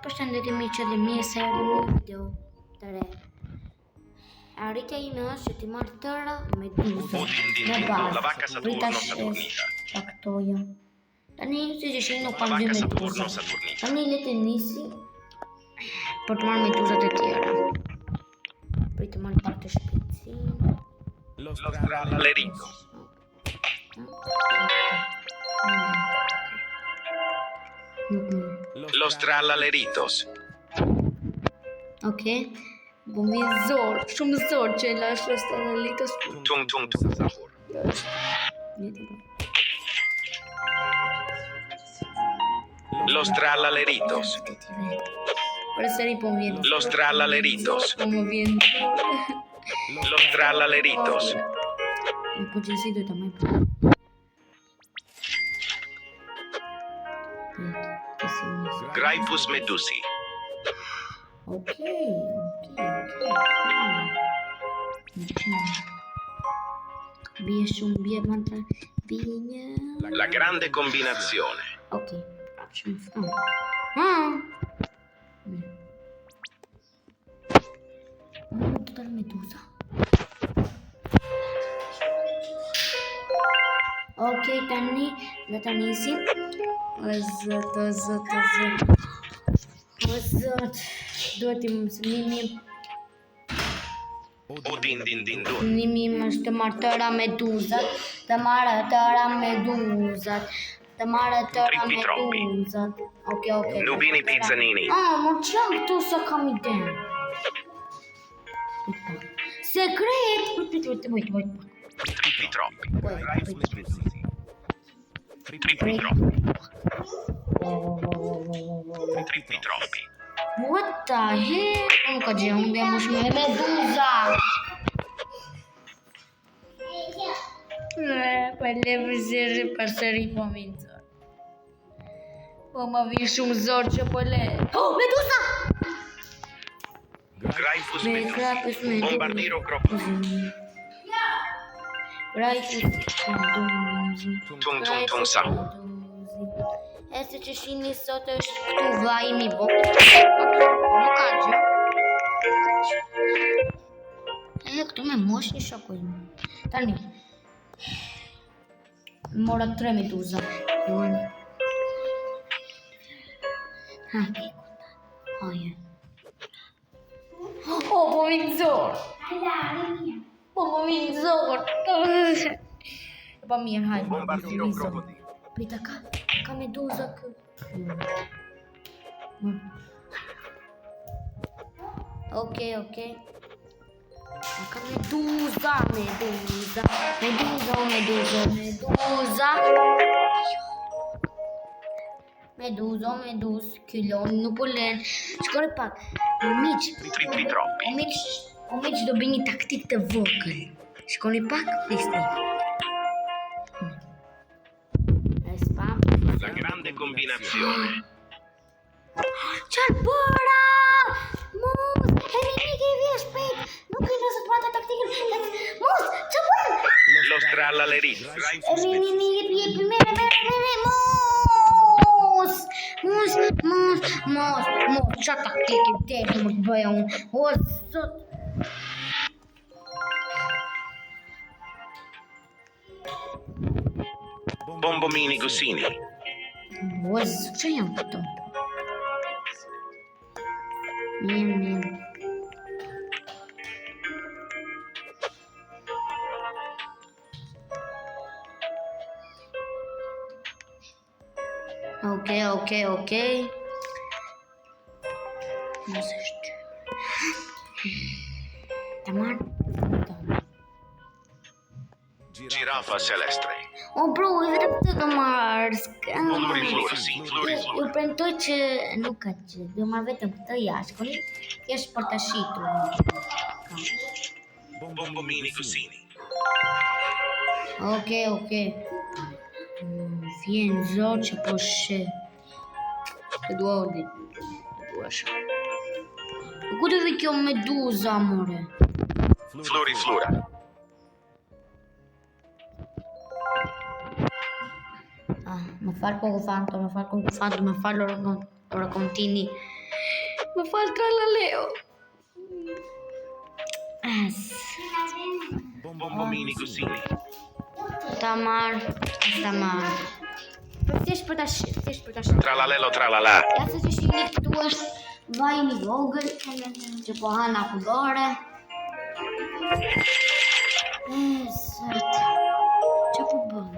Përshëndetje miqë dhe mirë se erdhëm në një video të re. Arritja ime është që ti marrë tëra me duza në bazë. Prita shes taktoja. Tani si që shenë nuk kam dy me duza. Tani le të nisi për të marrë me duzat e tjera. Pritë marrë pak të shpejtësi. Los tralleritos. Los tralleritos. Ok. Bu mi zor, shumë zor që e lash los tralleritos. Tung tung tung sahur. Los tralleritos. Përsëri po më vjen. Los tralleritos. Po më vjen. Los tralleritos. Po gjësi do të më Gryphus medusi. Ok. Bie shumë, bie mantra, bie një. La grande combinazione. Ok. Shumë fun. Total medusa. Ok, tani dhe të nisim. O zot. Duhet i mësënimi. O din din din dun. Mësënimi është të marrë tëra meduzat. Të marrë tëra meduzat. Ok. Nubini pizzanini. Më qënë këtu se kam iden. Sekret! Wait. Trippi troppi. Trippi troppi. What the hell? Nuk ka gjë, unë dhe më shme meduza. Po le vëzirë përsëri po minë zor. Po më vinë shumë zor që po le. Oh, meduza! Gryphus medusi. Bombardiro crocodilo. Tung tung tung sahur. E se që shini sot është këtu vajmi vogël. Nuk ka gjë. E këtu me mosh një shoku im. Tani. Mora 3 meduza. Haje. Po minë zor. Po minë zor. Po mirë, hajde. Bombardiro crocodilo. Prita ka meduza kë. Ok. Ka meduza. Meduz, kylon, nuk po len. Shkore pak. Trippi troppi. O miq do bëj një taktik të vogël. Shkoni pak, fisni. La grande combinazione. Çfarë bëra? Mos, Henry ke vjen shpejt. Nuk e nëse të pata taktikën. Mos, çfarë bën? Los tralleritos. Jepi, merre. Mos. Çfarë taktikë të më të bëja unë? O zot. Bombomini Gusini. Që janë këto? Mirë. Ok. Mos është. Tamam. Giraffa celeste. O bro, i vetëm të do marrë. Flori. Ju premtoj që nuk ka që. Do marrë vetëm këtë jashtë. Thjesht për të shitur. Bombomini Gusini. Ok. Vjen zor që po shë. Të dua shë. Ku të vi kjo meduza, amore? Flora. Më falë Koku Fanto, ora contini Më falë tralaleo. Bombomini Gusini. Tamar. Thjesht për tash. Tralalelo tralala. Ja se që shihni këtu është vaj një vogël që po hana kullore. Zot. Çfarë po bën?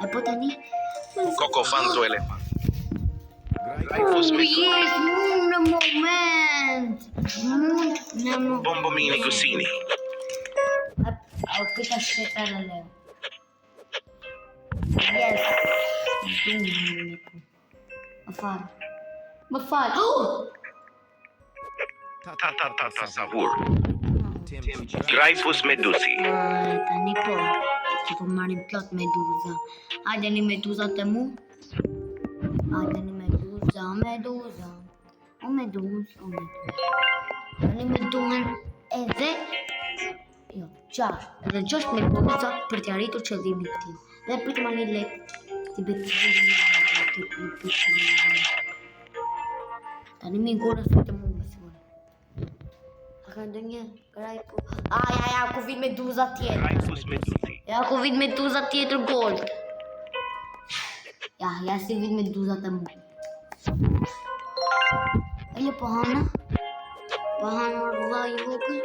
E po tani? Cocofanto elefant. Gryphus Yes, në moment. Bombomini Gusini. Au pita shqetara leo. Yes. Më falë. Tasavur. Gryphus medusi. Tani po. Që po marrim plot meduza. Hajde një meduza të mu. Hajde një meduza. O meduza. Tani me duhen edhe 6 meduza për të arritur qëllimin tim. Dhe pritë ma një lek t'i bëtë tani mi ngurë së të mu me sigurë. A ka ndë një grajpo. Ja, ku vin meduza tjetër. Gryphus medusi. Ja, ku vin meduza tjetër gold. Ja si vin meduza të mu. E një po hana rëdha i vogël.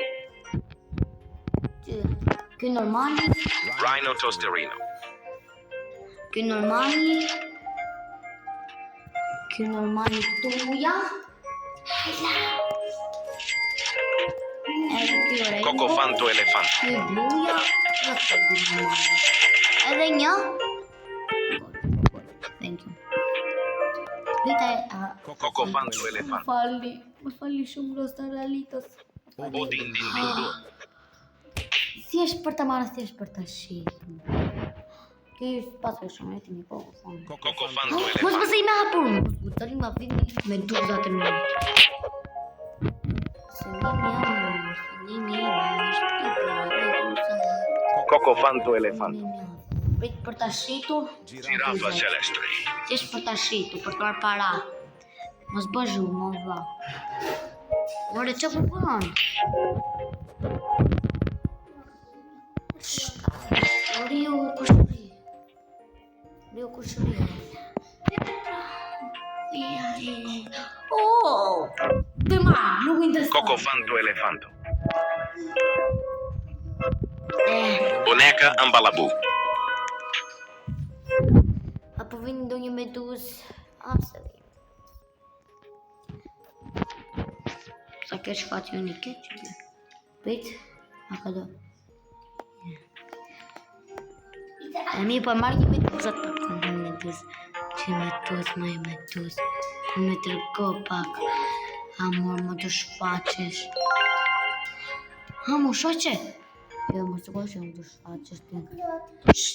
Ky normali. Rhinotosterino. Ky normali tuja. Cocofanto elefant. Ky bluja. Edhe një. Thank you. Cocofanto elefant. Më fali shumë rostaralitos. Odin. Thjesht për të marrë, thjesht për të shqipu. Ki pasë shumë, e ti një Cocofanto. Cocofanto Mos elefant. pëse i me hapur, mos gutëri ma vini me duzat e më. Cocofanto elefant. Prit për të shqitur. Girafa celestre. Thjesht për të shqitur, për të marrë para. Mos bë zhumë, mos vla. Ore, që për përën? Rio kushëri. Të marë, nuk më interesant. Cocofanto elefanto. Boneca ambalabu. Apo vinë do një meduz. Se vi. Sa ke shfat unike që të. Prit, a ka do. E mi po marrë një meduzat për këndë meduz. Që meduz, po me tërgo pak. Amor, më të shfaqesh. Mu shfaqe? Jo, më së që më të shfaqesh.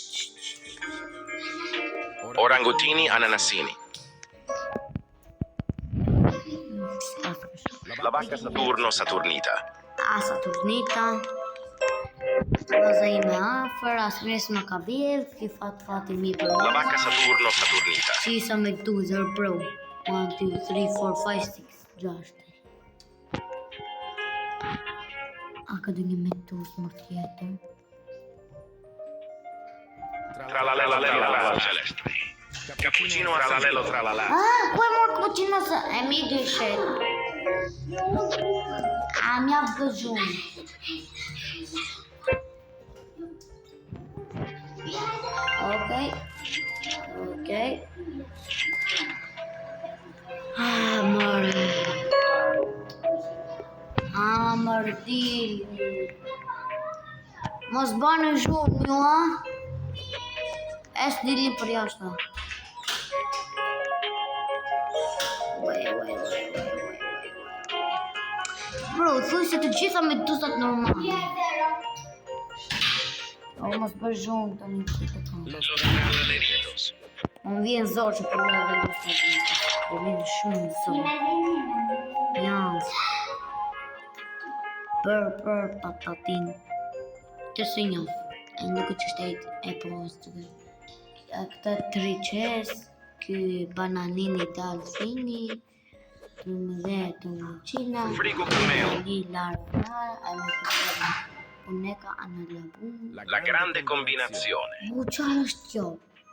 Orangutini ananasini. La vacca Saturno-Saturnita. Saturnita. Vaza ime afer, asëmjes më ka vjedh, ki fati mi për La vacca Saturno-Saturnita. Qisa me duzër, bro. 1, 2, 3, 4, 5, 6, 6. A ka du një meduz më tjetër? Tralalelo celestre. Cappuccino tralalelo tralala. Ku e morë cappuccino se e mi dyshet? Mja vëzhumë. Okej. Mardil. Mos banë shumë ju, ha? Es dilin për jashtë. Bro, thuj se të gjitha me duzat normal. Mos për shumë të një qitë të Los tralaleritos. Më vjen zorë që për me dhe duzat. Më vjen shumë zorë. Jasë. Për patatin. Të së njëfë. E nuk që shtejt e postë. Këta 3 qes. ky bananini dalfini, 13 Cina, Frigo cameo. Uneca analabun. La grande combinazione. Çfarë është kjo?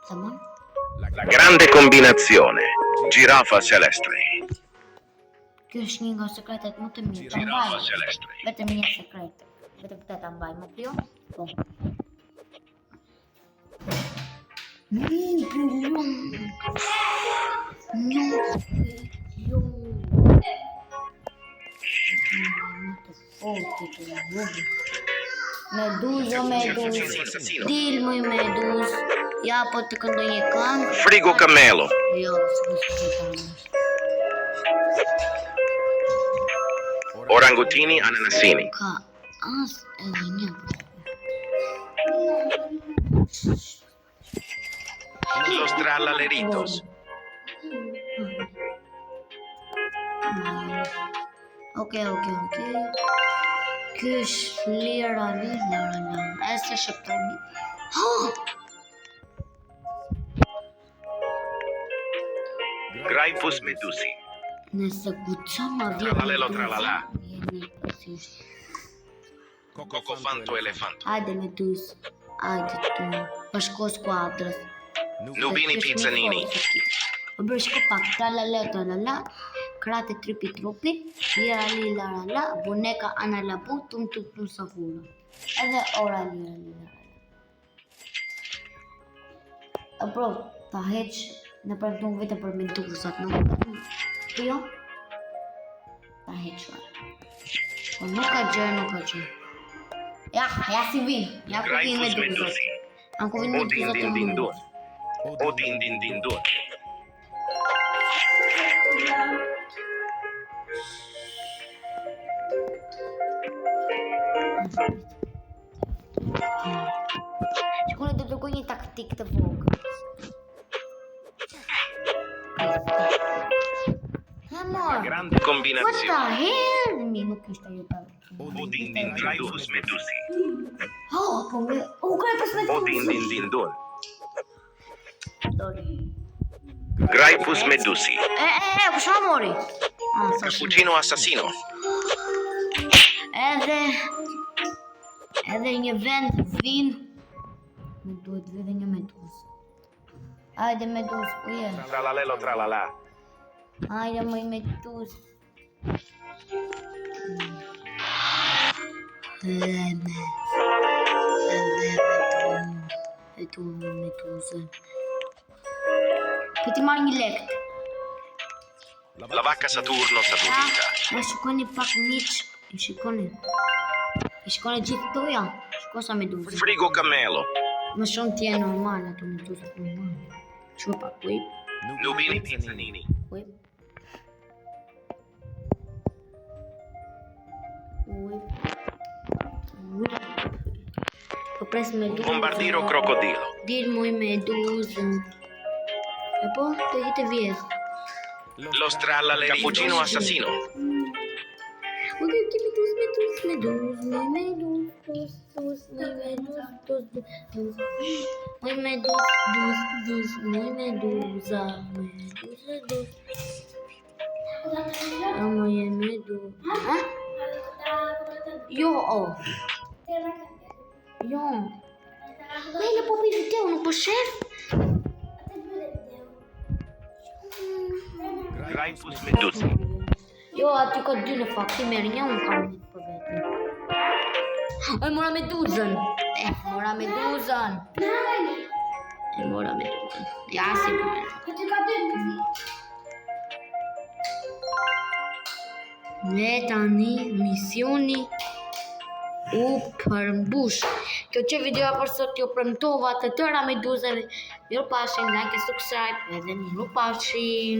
Tamam. La grande combinazione. Girafa celeste. Kjo është një nga sekretet më të mirë. Ta Girafa mbaj. celeste. Vetëm një sekret. Vetëm këtë ta mbaj më kjo. Po. 1 bilion. 1 bilion. Meduzë. Dil më meduzë. Ja po të këndoj një këngë. Frigo camelo. Jo, s'është këngë. Orangutini ananasini. Ka as edhe një. Los tralaleritos. Okej. Ky është lira. E se shëptoni. Gryphus medusi. Nëse guxon ma vjen. Tralalelo tralala. Jeni pasisht. Cocofanto elefanto. Hajde meduz. Hajde tu. Bashko skuadrës. Nubini pizzanini. O bërshko pak, tralala, krate trupi, lira, boneka analabu, tum sahura. Edhe ora lira. E bro, ta heq në përdun vete për meduzat, nuk jo? Ta heq po nuk ka gjë. Ja si vin, ja ku vin Gryphus meduzat. medusi. Anku vin O meduzat din të din mundur. dun. O din din dun. Shkone do të dërgoj një taktik të vogël. La Amor, grande what the combinazione. hell? Mi nuk ishte ju pa. O din Gryphus medusi. Po me, Gryphus O medusi. din dun. Dori. Gryphus medusi. Po shma mori? Cappuccino assassino. Edhe një vend vin. Më duhet edhe një meduzë. Hajde meduzë, ku je? Tralalelo tralala. Hajde më i meduzë. Meduzë. Po ti marrë një lekt. La vacca Saturno saturnita. Ma shikoni pak miq. I shikoni gjithë toja. Shiko sa meduzë. Frigo camelo. Më shumë t'je normal, ato meduzët normal. Shko pak, uj. Nubini pizzanini. Uj. Po pres meduzë. Bombardiro crocodilo. Dir muj meduzë. E po, të hitë vjetë. Los tralaleritos. Cappuccino assassino. Ok, Jo. Lejla po pi video, nuk po shef. Gryphus medusi. Jo, aty ka dy në fakt, ti merr një, unë kam një për vete. Mora meduzën. Ja, si përmerë. Ne tani misioni u përmbush. Kjo që videoja për sot ju premtova të tëra meduzave. Mirupafshim, like e subscribe edhe mirupafshim.